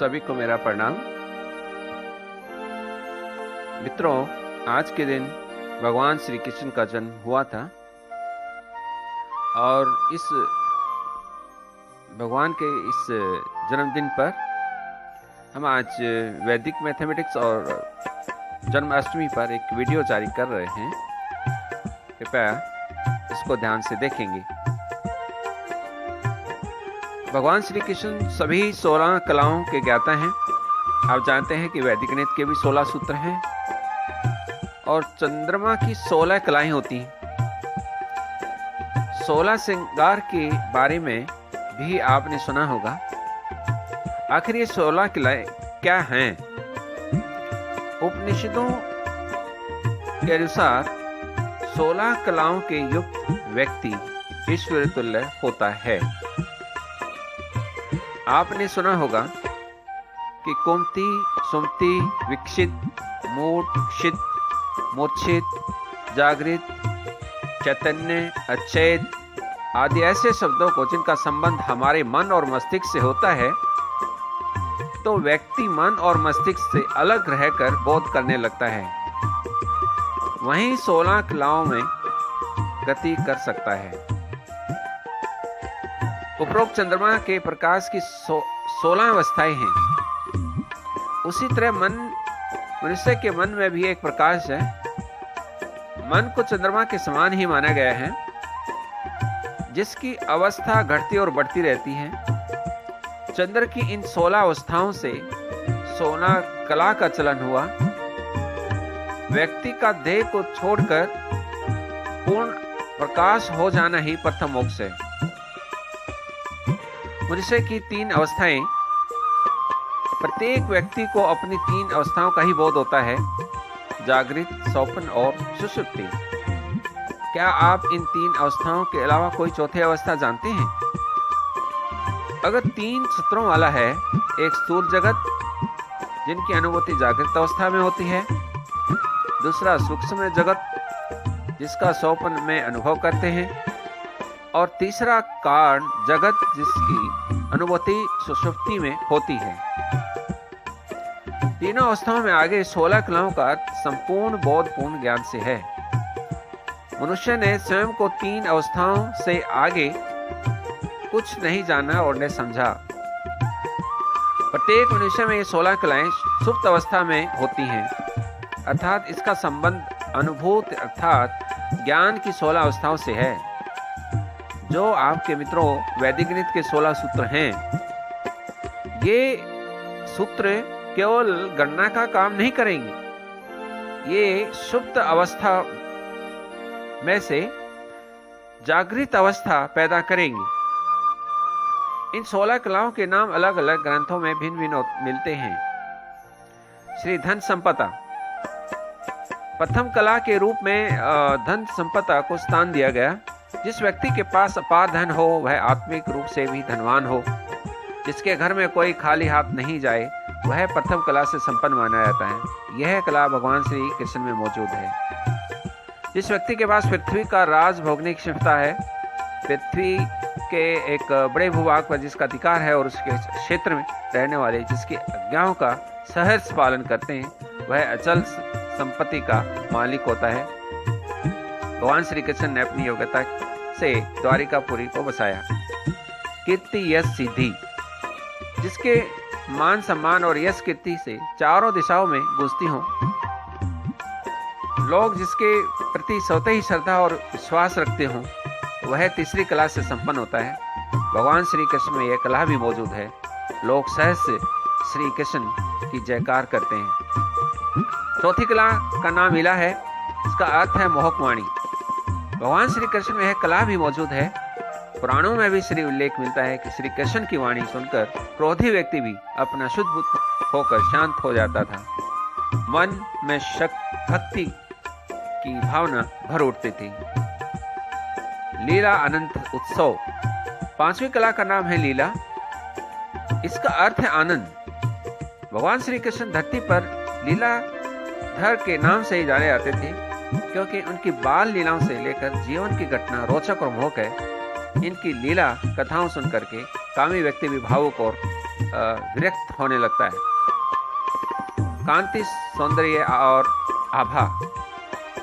सभी को मेरा प्रणाम। मित्रों, आज के दिन भगवान श्री कृष्ण का जन्म हुआ था और इस भगवान के इस जन्मदिन पर हम आज वैदिक मैथमेटिक्स और जन्माष्टमी पर एक वीडियो जारी कर रहे हैं। कृपया इसको ध्यान से देखेंगे। भगवान श्री कृष्ण सभी 16 कलाओं के ज्ञाता हैं। आप जानते हैं कि वैदिक गणित के भी 16 सूत्र हैं और चंद्रमा की 16 कलाएं होती हैं। 16 श्रृंगार के बारे में भी आपने सुना होगा। आखिर ये 16 कलाएं क्या हैं? उपनिषदों के अनुसार 16 कलाओं के युक्त व्यक्ति ईश्वर तुल्य होता है। आपने सुना होगा कि कुंती, सुमति, विकसित, मूढ़, क्षित, मूर्छित, जागृत, चैतन्य, अचेत आदि ऐसे शब्दों को जिनका संबंध हमारे मन और मस्तिष्क से होता है, तो व्यक्ति मन और मस्तिष्क से अलग रहकर बोध करने लगता है। वहीं 16 कलाओं में गति कर सकता है। उपरोक्त चंद्रमा के प्रकाश की 16 अवस्थाएं हैं। उसी तरह मनुष्य के मन में भी एक प्रकाश है। मन को चंद्रमा के समान ही माना गया है, जिसकी अवस्था घटती और बढ़ती रहती है। चंद्र की इन 16 अवस्थाओं से 16 कला का चलन हुआ। व्यक्ति का देह को छोड़कर पूर्ण प्रकाश हो जाना ही प्रथम मोक्ष है। मनुष्य की 3 अवस्थाएं, प्रत्येक व्यक्ति को अपनी 3 अवस्थाओं का ही बोध होता है: जागृत, स्वप्न और सुषुप्ति। क्या आप इन 3 अवस्थाओं के अलावा कोई चौथी अवस्था जानते हैं? अगर 3 सूत्रों वाला है, एक स्थूल जगत जिनकी अनुभूति जागृत अवस्था में होती है, दूसरा सूक्ष्म जगत जिसका स्वप्न में अनुभव करते हैं, और तीसरा कारण जगत जिसकी अनुभूति सुषुप्ति में होती है। तीनों अवस्थाओं में आगे 16 कलाओं का अर्थ संपूर्ण बोधपूर्ण ज्ञान से है। मनुष्य ने स्वयं को 3 अवस्थाओं से आगे कुछ नहीं जाना और न समझा। प्रत्येक मनुष्य में ये 16 कलाएं सुप्त अवस्था में होती हैं, अर्थात इसका संबंध अनुभूत अर्थात ज्ञान की 16 अवस्थाओं से है। जो आपके मित्रों वैदिक गणित के 16 सूत्र हैं, ये सूत्र केवल गणना का काम नहीं करेंगे। ये सुप्त अवस्था में से जागृत अवस्था पैदा करेंगे। इन 16 कलाओं के नाम अलग अलग ग्रंथों में भिन्न भिन्न मिलते हैं। श्री धन संपदा प्रथम कला के रूप में धन संपदा को स्थान दिया गया। जिस व्यक्ति के पास अपार धन हो, वह आत्मिक रूप से भी धनवान हो। जिसके घर में कोई खाली हाथ नहीं जाए, वह प्रथम कला से संपन्न माना जाता है। यह कला भगवान श्री कृष्ण में मौजूद है। जिस व्यक्ति के पास पृथ्वी का राज भोगने की क्षमता है, पृथ्वी के एक बड़े भूभाग पर जिसका अधिकार है और उसके क्षेत्र में रहने वाले जिसकी आज्ञाओं का सहर्ष पालन करते हैं, वह अचल संपत्ति का मालिक होता है। भगवान श्री कृष्ण ने अपनी योग्यता से द्वारिकापुरी को बसाया। कीर्ति, यश, सिद्धि, जिसके मान सम्मान और यश कीर्ति से चारों दिशाओं में गूंजती हों, लोग जिसके प्रति स्वतः ही श्रद्धा और विश्वास रखते हों, वह तीसरी कला से संपन्न होता है। भगवान श्री कृष्ण में यह कला भी मौजूद है। लोग सहज से श्री कृष्ण की जयकार करते हैं। चौथी कला का नाम लीला है। इसका अर्थ है मोहकवाणी। भगवान श्री कृष्ण में यह कला भी मौजूद है। पुराणों में भी श्री उल्लेख मिलता है कि श्री कृष्ण की वाणी सुनकर क्रोधी व्यक्ति भी अपना शुद्ध बुद्ध होकर शांत हो जाता था। मन में भक्ति की भावना भर उठती थी। लीला अनंत उत्सव। 5वीं कला का नाम है लीला। इसका अर्थ है आनंद। भगवान श्री कृष्ण धरती पर लीलाधर के नाम से ही जाने जाते थे, क्योंकि उनकी बाल लीलाओं से लेकर जीवन की घटना रोचक और मोहक है। इनकी लीला कथाओं सुन करके कामी व्यक्ति भी भावुक और विरक्त होने लगता है। कांति, सौंदर्य और आभा,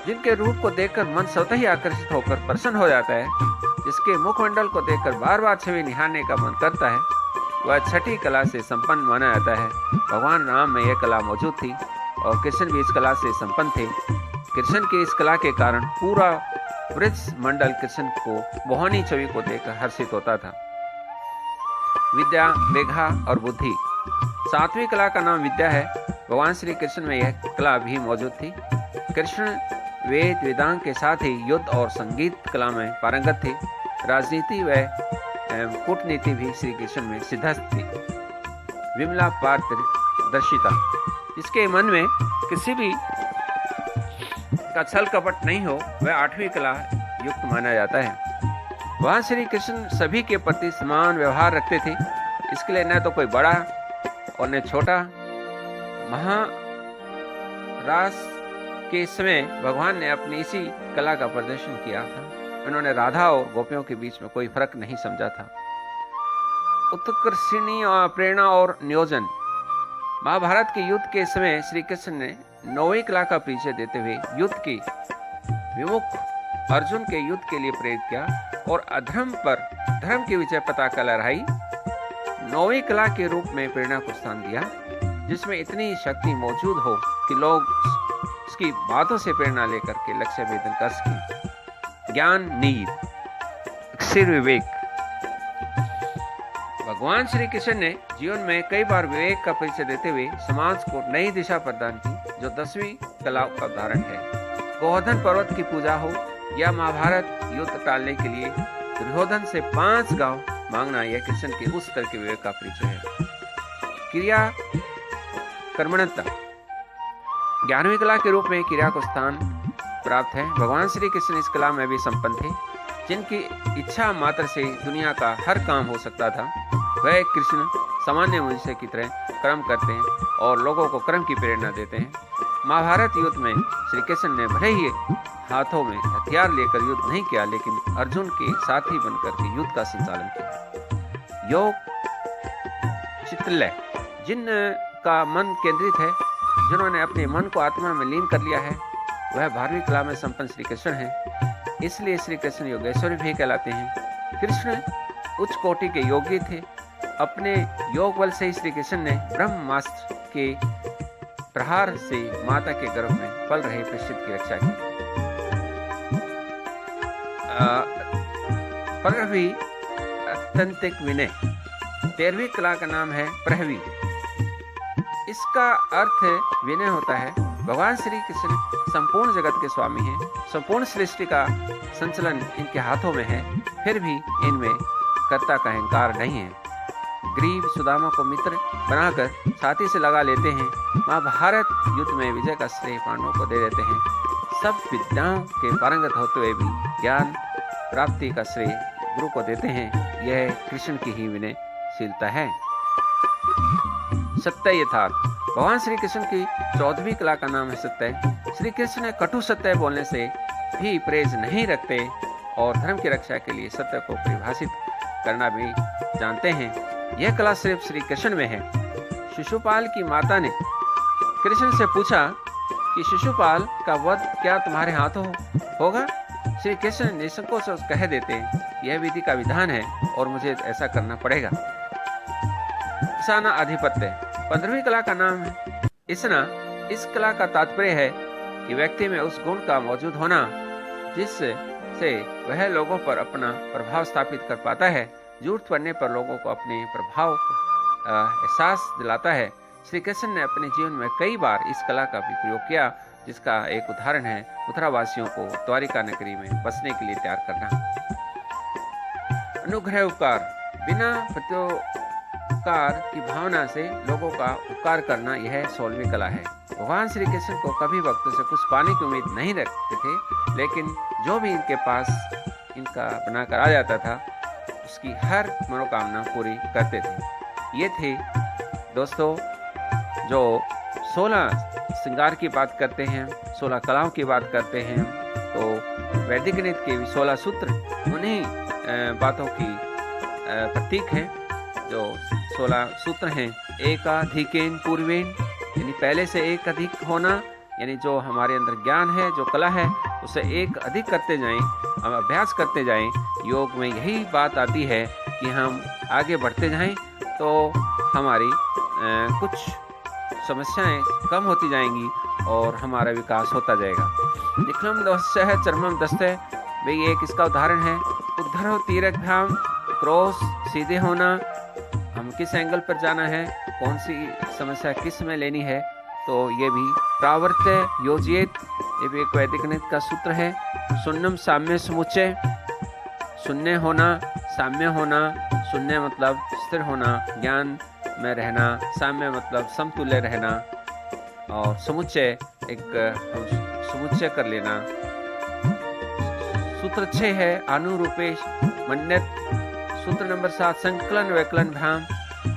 जिनके रूप को देखकर मन स्वतः ही आकर्षित होकर प्रसन्न हो जाता है, जिसके मुखमंडल को देखकर बार बार छवि निहारने का मन करता है, वह छठी कला से संपन्न माना जाता है। भगवान राम में यह कला मौजूद थी और कृष्ण भी इस कला से संपन्न थे। कृष्ण की इस कला के कारण पूरा वृक्ष मंडल कृष्ण को मोहनी छवि को देखकर हर्षित होता था। विद्या, मेघा और बुद्धि, सातवीं कला का नाम विद्या है। भगवान श्री कृष्ण में यह कला भी मौजूद थी। कृष्ण वेद वेदांग के साथ ही युद्ध और संगीत कला में पारंगत थे। राजनीति व कूटनीति भी श्री कृष्ण में सिद्धस्त थी। विमला पारदर्शिता, जिसके मन में किसी भी का छल कपट नहीं हो, वह आठवीं कला युक्त माना जाता है। वहाँ श्री कृष्ण सभी के प्रति समान व्यवहार रखते थे। इसके लिए न तो कोई बड़ा और न छोटा। महारास के समय भगवान ने अपनी इसी कला का प्रदर्शन किया था। उन्होंने राधा और गोपियों के बीच में कोई फर्क नहीं समझा था। उत्कर्षिणी और प्रेरणा और नियोजन, महाभारत के युद्ध के समय श्री कृष्ण ने 9वीं कला का परिचय देते हुए युद्ध के विमुख अर्जुन के युद्ध के लिए प्रेरित किया और अधर्म पर धर्म की विजय पताका लहराई। 9वीं कला के रूप में प्रेरणा को स्थान दिया, जिसमें इतनी शक्ति मौजूद हो कि लोग उसकी बातों से प्रेरणा लेकर के लक्ष्य भेदन कर सकें। ज्ञान, नीर, अक्षर विवेक, भगवान श्री कृष्ण ने जीवन में कई बार विवेक का परिचय देते हुए समाज को नई दिशा प्रदान की, जो 10वीं कला का उदाहरण है। गोवर्धन पर्वत की पूजा हो या महाभारत युद्ध टालने के लिए दुर्योधन से 5 गांव मांगना, यह कृष्ण के उस तरह के विवेक का परिचय है। क्रिया कर्मणता, 11वीं कला के रूप में क्रिया को स्थान प्राप्त है। भगवान श्री कृष्ण इस कला में भी संपन्न थे। जिनकी इच्छा मात्र से दुनिया का हर काम हो सकता था, वह कृष्ण सामान्य मनुष्य की तरह कर्म करते हैं और लोगों को कर्म की प्रेरणा देते हैं। महाभारत युद्ध में श्री कृष्ण ने भले ही हाथों में हथियार लेकर युद्ध नहीं किया, लेकिन अर्जुन के साथी बनकर के युद्ध का संचालन किया। योग चित्तलय, जिन का मन केंद्रित है, जिन्होंने अपने मन को आत्मा में लीन कर लिया है, वह 12वीं कला में संपन्न श्री कृष्ण है। इसलिए श्री कृष्ण योगेश्वर भी कहलाते हैं। कृष्ण उच्च कोटि के योगी थे। अपने योग बल से ही श्री कृष्ण ने ब्रह्मास्त्र के प्रहार से माता के गर्भ में पल रहे प्रसिद्ध की रक्षा की। प्रहवी अत्यंतिक विनय, 13वीं कला का नाम है प्रहवी। इसका अर्थ विनय होता है। भगवान श्री कृष्ण संपूर्ण जगत के स्वामी हैं। संपूर्ण सृष्टि का संचलन इनके हाथों में है, फिर भी इनमें कर्ता का अहंकार नहीं है। ग्रीव सुदामा को मित्र बनाकर छाती से लगा लेते हैं। महाभारत युद्ध में विजय का श्रेय पांडवों को दे देते हैं। सब विद्याओं के पारंगत होते हुए भी ज्ञान प्राप्ति का श्रेय गुरु को देते हैं। यह कृष्ण की ही विनयशीलता है। सत्य यथार्थ, भगवान श्री कृष्ण की 14वीं कला का नाम है सत्य। श्री कृष्ण ने कटु सत्य बोलने से भी परहेज नहीं रखते और धर्म की रक्षा के लिए सत्य को परिभाषित करना भी जानते हैं। यह कला सिर्फ श्री कृष्ण में है। शिशुपाल की माता ने कृष्ण से पूछा कि शिशुपाल का वध क्या तुम्हारे हाथों होगा? श्री कृष्ण निसंकोच कह देते हैं, यह विधि का विधान है और मुझे ऐसा करना पड़ेगा। ईशाना आधिपत्य, 15वीं कला का नाम है ईसना। इस कला का तात्पर्य है कि व्यक्ति में उस गुण का मौजूद होना जिससे वह लोगों पर अपना प्रभाव स्थापित कर पाता है, जरूरत पड़ने पर लोगों को अपने प्रभाव एहसास दिलाता है। श्री कृष्ण ने अपने जीवन में कई बार इस कला का भी प्रयोग किया, जिसका एक उदाहरण है मथुरावासियों को द्वारिका नगरी में बसने के लिए तैयार करना। अनुग्रह उपकार, बिना प्रत्युपकार की भावना से लोगों का उपकार करना, यह 16वीं कला है। भगवान श्री कृष्ण को कभी भक्तों से कुछ पाने की उम्मीद नहीं रखते थे, लेकिन जो भी इनके पास इनका बनाकर आ जाता था उसकी हर मनोकामना पूरी करते थे। ये थे दोस्तों जो 16 श्रृंगार की बात करते हैं, 16 कलाओं की बात करते हैं। तो वैदिक गणित के 16 सूत्र उन्हीं बातों की प्रतीक हैं जो 16 सूत्र हैं। एकाधिकेन पूर्वेन, यानी पहले से एक अधिक होना, यानी जो हमारे अंदर ज्ञान है, जो कला है, उसे एक अधिक करते जाएं, हम अभ्यास करते जाएं। योग में यही बात आती है कि हम आगे बढ़ते जाएं तो हमारी कुछ समस्याएं कम होती जाएंगी और हमारा विकास होता जाएगा। निखलम दस्य है चरमम दस्य, भाई एक इसका उदाहरण है। उद्धर तीरभ्याम, क्रॉस सीधे होना, हम किस एंगल पर जाना है, कौन सी समस्या किस में लेनी है, तो ये भी प्रावर्त्य योजित, ये भी एक वैदिक गणित का सूत्र है। शून्यम साम्य समुच्चय, शून्य होना, साम्य होना, शून्य मतलब स्थिर होना, ज्ञान में रहना, साम्य मतलब समतुल्य रहना, और समुच्चय एक समुच्चय कर लेना। सूत्र 6 है अनुरूपेश मन्यत। सूत्र नंबर 7 संकलन वैकलन भ्याम,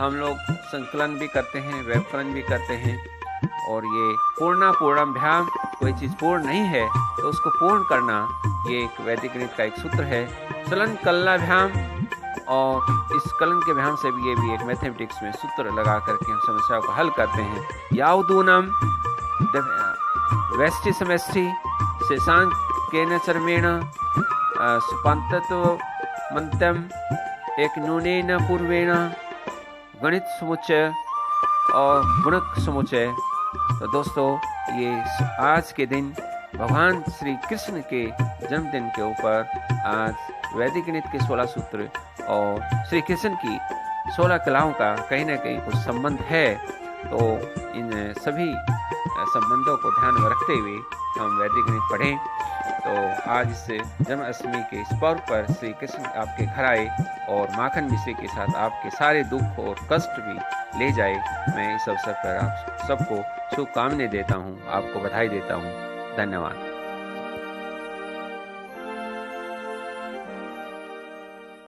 हम लोग संकलन भी करते हैं, वैकलन भी करते हैं। और ये पूर्णा पूर्णम भ्याम, कोई चीज़ पूर्ण नहीं है तो उसको पूर्ण करना, ये एक वैदिक गणित का एक सूत्र है। चलन कलना भ्याम, और इस कलन के भ्याम से भी ये भी एक मैथमेटिक्स में सूत्र लगा करके हम समस्याओं को हल करते हैं। यावदूनम वेष्टि समष्टि शेषांक केन चरमेण सुपांतत्व मंत्यम एक नूनेन पूर्वेण गणित समुच्चय और गुणक समुच्चय। तो दोस्तों, ये आज के दिन भगवान श्री कृष्ण के जन्मदिन के ऊपर आज वैदिक गणित के 16 सूत्र और श्री कृष्ण की 16 कलाओं का कहीं ना कहीं कुछ संबंध है। तो इन सभी संबंधों को ध्यान में रखते हुए हम वैदिक गणित पढ़ें। तो आज इस जन्माष्टमी के इस पर्व पर श्री कृष्ण आपके घर आए और माखन मिश्री के साथ आपके सारे दुख और कष्ट भी ले जाए। मैं इस अवसर पर आप सबको शुभकामनाएं देता हूँ, आपको बधाई देता हूँ। धन्यवाद।